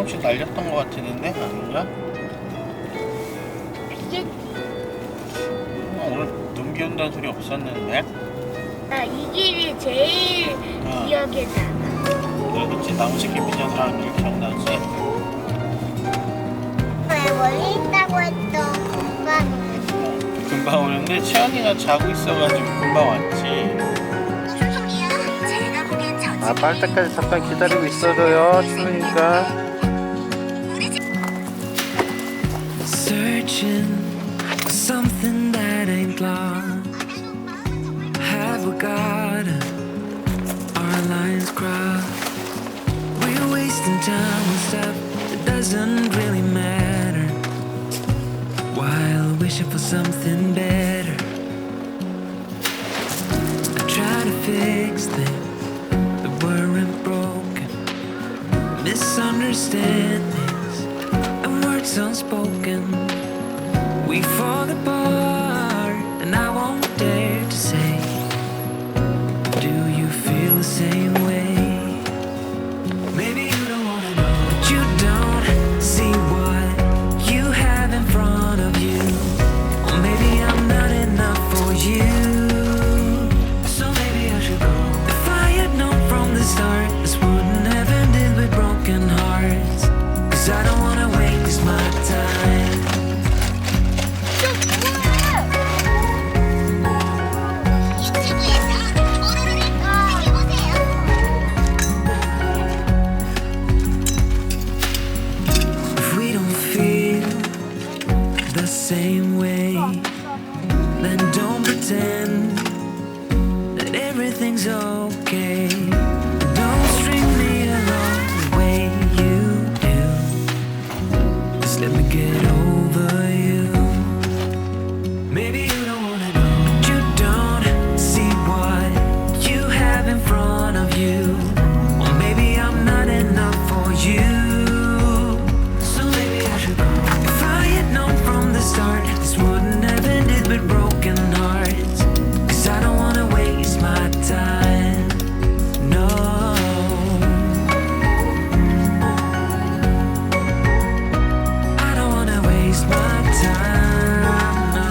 조금씩 날렸던 것 같았는데 아닌가? 오늘 눈 비 온다는 소리 없었는데? 이 길이 제일 기억에 남아. 그치, 나무새캠핑장 가는 길 기억나지? 왜 멀리 있다고 했던 금방 금방 오는데 채연이가 자고 있어가지고 금방 왔지. 빨 때까지 잠깐 기다리고 있어줘요. 추우니까. Searching for something that ain't lost. Have we got it? Our lines crossed. We're wasting time on stuff that doesn't really matter, while wishing for something better. I try to fix things that weren't broken, misunderstandings and words unspoken. We fall apart, and I won't dare to say, do you feel the same way? Maybe you don't wanna know, but you don't see what you have in front of you. Or maybe I'm not enough for you, so maybe I should go. If I had known from the start, this wouldn't have ended with broken hearts. 'Cause I don't wanna waste my time. If we don't feel the same way, then don't pretend that everything's okay. Don't string me along the way you do. Just let me get over you. Maybe you don't wanna know, but you don't see what you have in front of you. Or maybe I'm not enough for you, so maybe I should go. If I had known from the start, this wouldn't have ended with broken hearts. 'Cause I don't wanna waste my time, no. I don't wanna waste my time, no.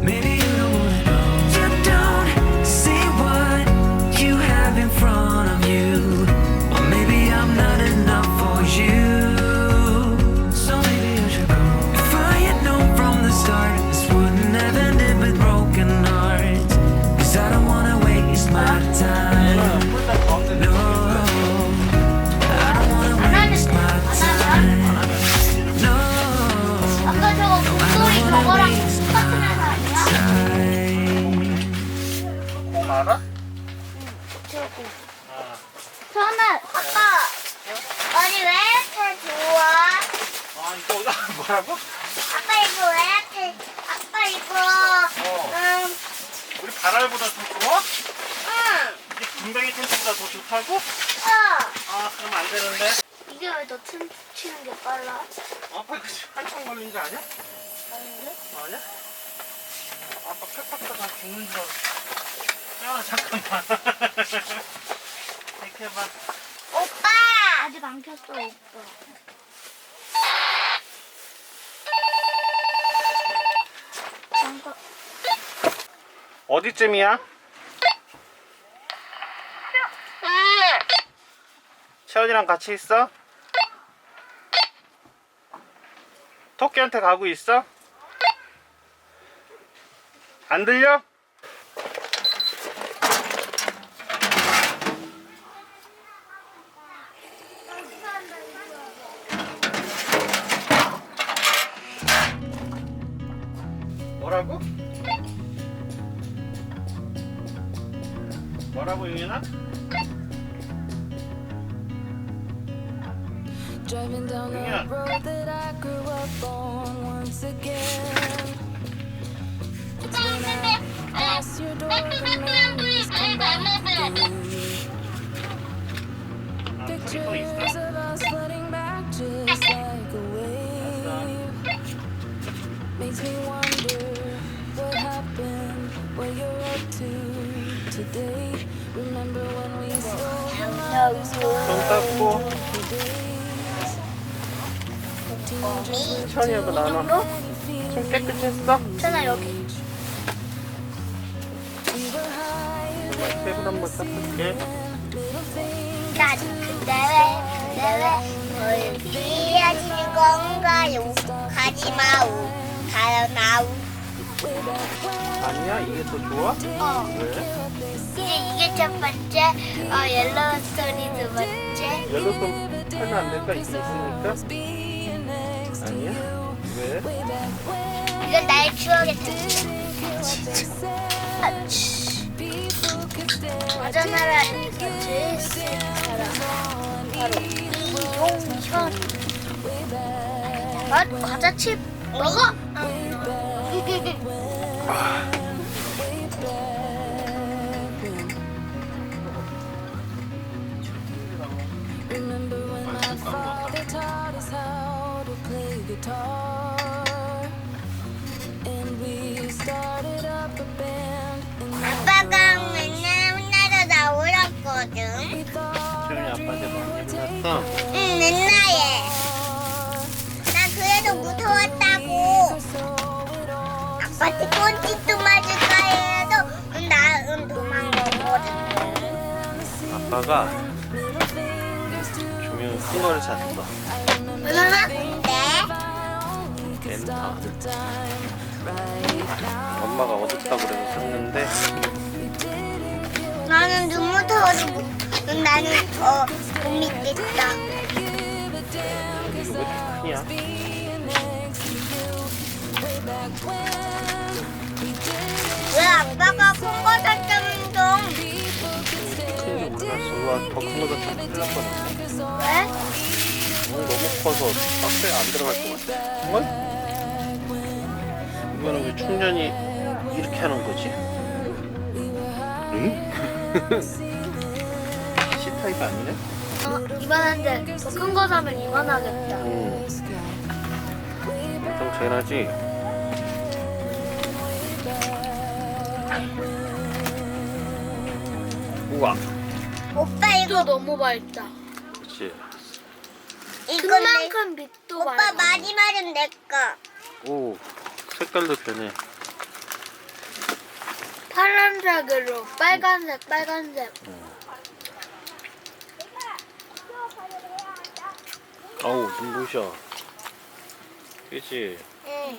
Maybe you don't wanna know, you don't see what you have in front of you. Or maybe I'm not enough for you, so maybe I should go. If I had known from the start, this wouldn't have ended with broken hearts. 'Cause I don't wanna waste my time, no. I don't wanna waste my time, no. 아까 저거 목소리 저거랑 똑같은 회사 아니야? time. 알아? 저거. 저는 아빠 머리 왜 이렇게 좋아? 이거 뭐라고? 아빠 이거 왜 이렇게? 아빠 이거 우리 발알보다 더 좋아? 응. 이게 군뱅이 텐트보다 더 좋다고? 그럼 안 되는데. 이게 왜 더 치는 게 빨라? 아빠 이거 한참 걸린 거 아니야? 아닌데? 아니야? 아빠 팩박사 다 죽는 줄 알았어. 잠깐만. 이렇게 해봐. 오빠! 아직 안 켰어 오빠. 잠깐. 어디쯤이야? 채연이랑 같이 있어? 토끼한테 가고 있어? 안 들려? 뭐라고? 뭐라고 용현아? Driving down the Yeah. road that I grew up on once again. It's when I pass your door, the memories come back again. Pictures of us floating back just like a wave. 손 닦고 천천히 하고 나눠. 손 깨끗이 했어? 괜찮아 여기. 세분 한번 닦을게. 난 근데 왜 피하시는 건가요? 가지마우 가요나우. 아니야? 이게 더 좋아? 왜? 이게 첫 번째, 옐로우스톤이 두 번째. 옐로우스톤 하면 안 될까? 이게 있으니까? 아니야? 왜? 이건 나의 추억의 특징. 어전나라에서 제일 센 사람 바로 이용현. 과자칩 먹어. 아빠가 맨날 나오랬거든. 지훈이 아빠한테 많이 혼났어? 응, 맨날에. 나 그래도 무서웠다고. 아빠한테 꼰짓도 맞을까 해도 나은 도망가거든. 아빠가 조명이 큰 거를 샀어. 얼마나? 근데 렌터. 엄마가 얻었다고 그래서 샀는데 나는 눈물 터도 나는 못 믿겠다. 이거 왜 이렇게 크냐? 왜 아빠가 큰 거 샀다면 좀? 큰지 몰랐어. 우와, 더 큰 거다 좀 큰일 날 뻔했어. 왜? 너무 커서 박스에 안 들어갈 것 같아. 정말? 이거는 왜 충전이 이렇게 하는 거지? 응? C타입 아니네? 이만한데 더 큰 거 사면 이만하겠다. 엄청 재나지? 우와. 오빠 이거 너무 밝다. 그치? 이거만큼 빛도 오빠 마지막은 내 거. 오, 색깔도 변해. 파란색으로 빨간색. 어우, 눈부셔. 그치? 응.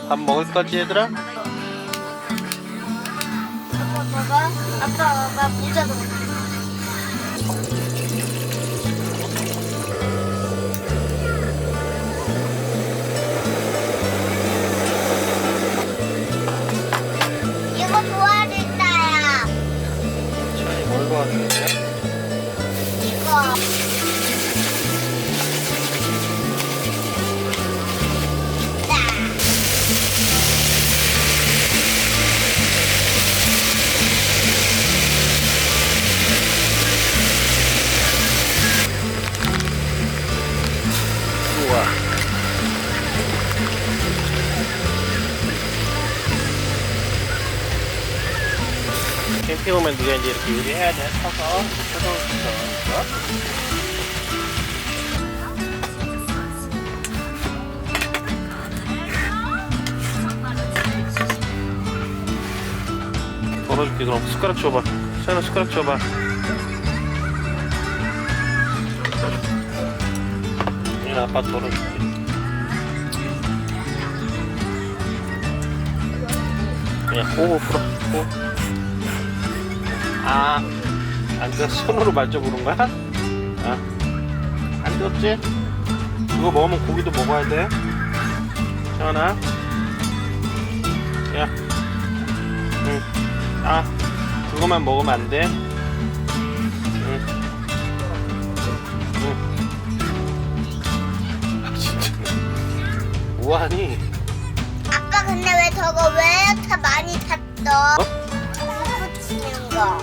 밥 먹을 거지, 얘들아? 아빠 모자 넣어. 이거 도와준다야. 자, 뭘 도와주는데? 이거. 우와. 캠핑 오면 누가 이제 이렇게 요리해야 돼. 서서 덜어줄게. 그럼 숟가락 줘봐. 세연아 숟가락 줘봐. 이거 아빠 덜어줄게. 그냥 호흡 풀어. 호흡. 아, 안 돼. 손으로 만져보는 거야? 아, 안 되었지? 이거 먹으면 고기도 먹어야 돼. 세연아. 야. 응. 아, 그거만 먹으면 안 돼. 응. 응. 아, 진짜. 뭐하니? 아빠 근데 왜 저거 왜 이렇게 많이 샀어? 어? 붙이는 거.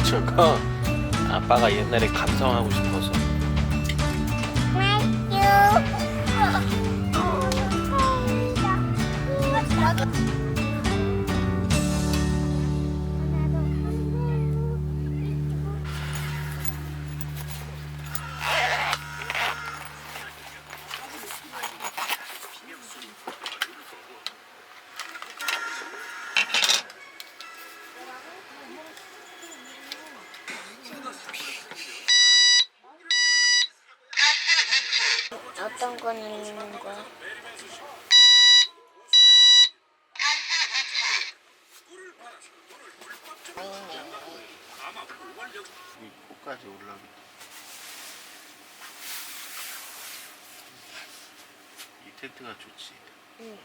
저거 아빠가 옛날에 감상하고 싶어서. 땡큐. 어떤 건 있는 거야? 이 코까지 올라오게. 이 텐트가 좋지. 응.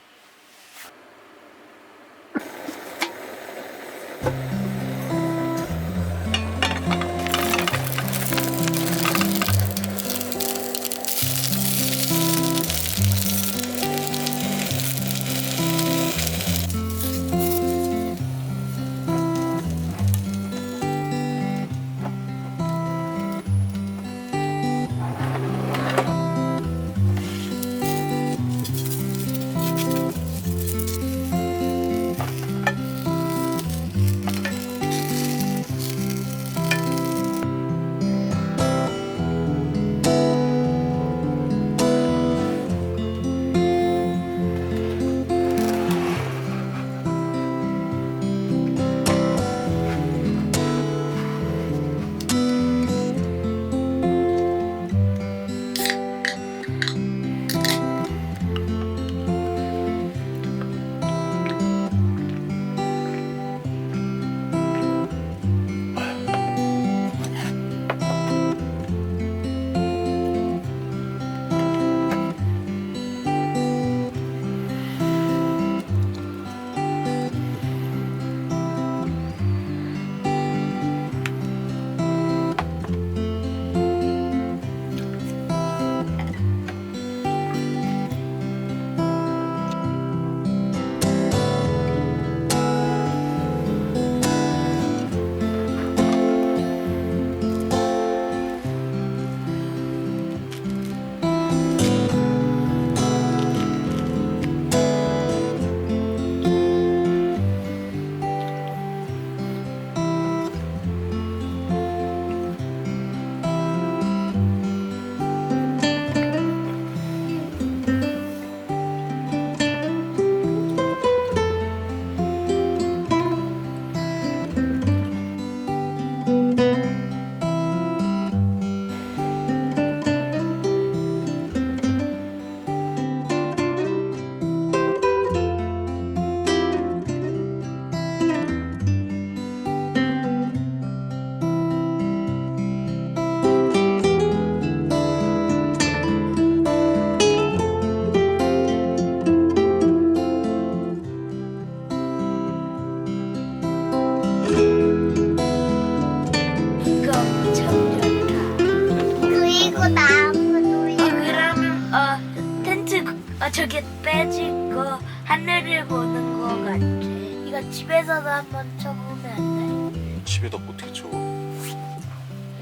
저게 빼지고 하늘을 보는 거 같지. 이거 집에서도 한번 쳐보면 안 돼? 집에도 어떻게 쳐?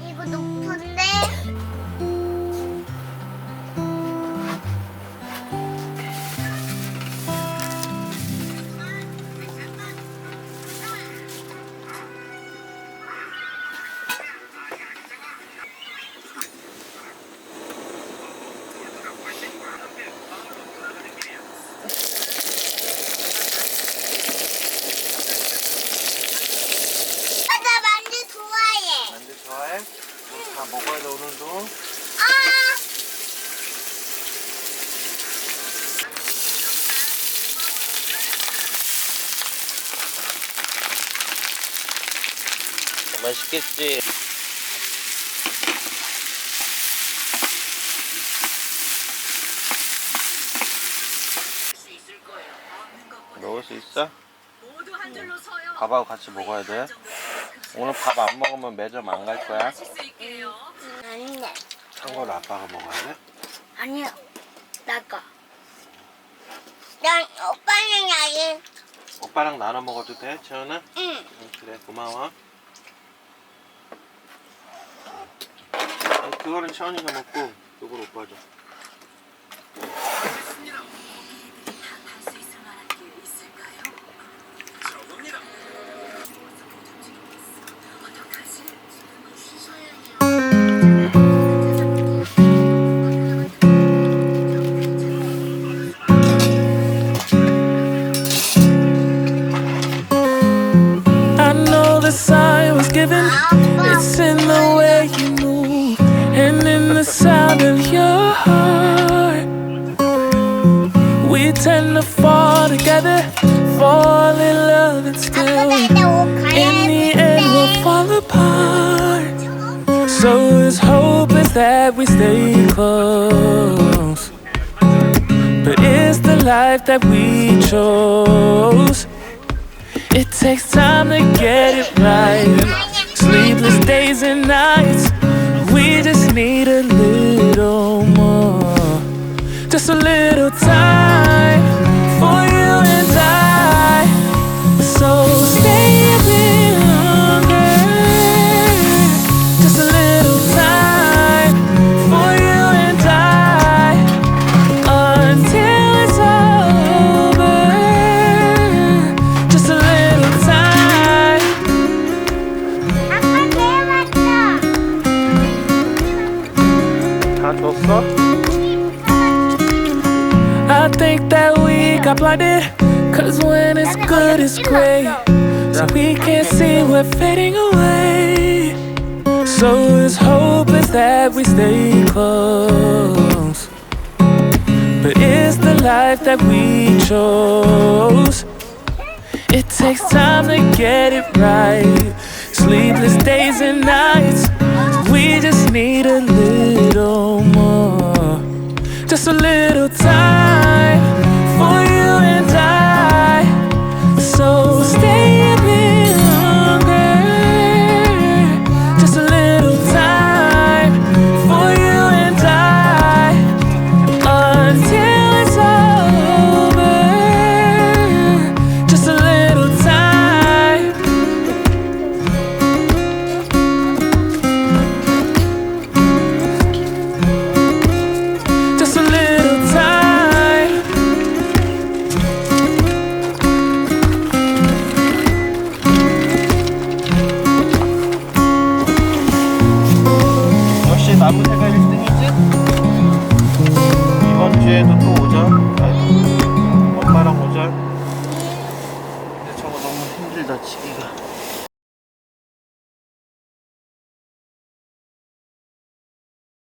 이거 높은데? 나 만두 좋아해. 만두 좋아해? 다 먹어야 돼 오늘도. 아! 맛있겠지? 먹을 수 있어? 밥하고 같이 먹어야 돼. 오늘 밥 안 먹으면 매점 안 갈 거야? 아니야. 참고로 아빠가 먹어야 돼? 아니야. 나가. 난 오빠는 아예. 오빠랑 나눠 먹어도 돼, 채연아? 응. 응, 그래, 고마워. 그거는 채연이가 먹고, 이걸 오빠 줘. I know the sign was given. It's in the way you move and in the sound of your heart. pretend to fall together, fall in love and still in the end we'll fall apart. So as hope is that we stay close, but it's the life that we chose. It takes time to get it right, sleepless days and nights. We just need a little more, just a little time for you and I. So stay a bit longer, just a little time for you and I, until it's over. Just a little time. 다 줬어? I think that we got blinded, cause when it's good it's great, so we can't see we're fading away. So as hope is that we stay close, but it's the life that we chose. It takes time to get it right, sleepless days and nights. We just need a little more, just a little time for you and I. So stay a bit longer, just a little time for you and I, until it's over. Just a little time. Just a little time. 역시 나무새가 1등이지? 이번 주에도 또 오자. 아이고, 엄마랑 오자. 근데 저거 너무 힘들다 치기가.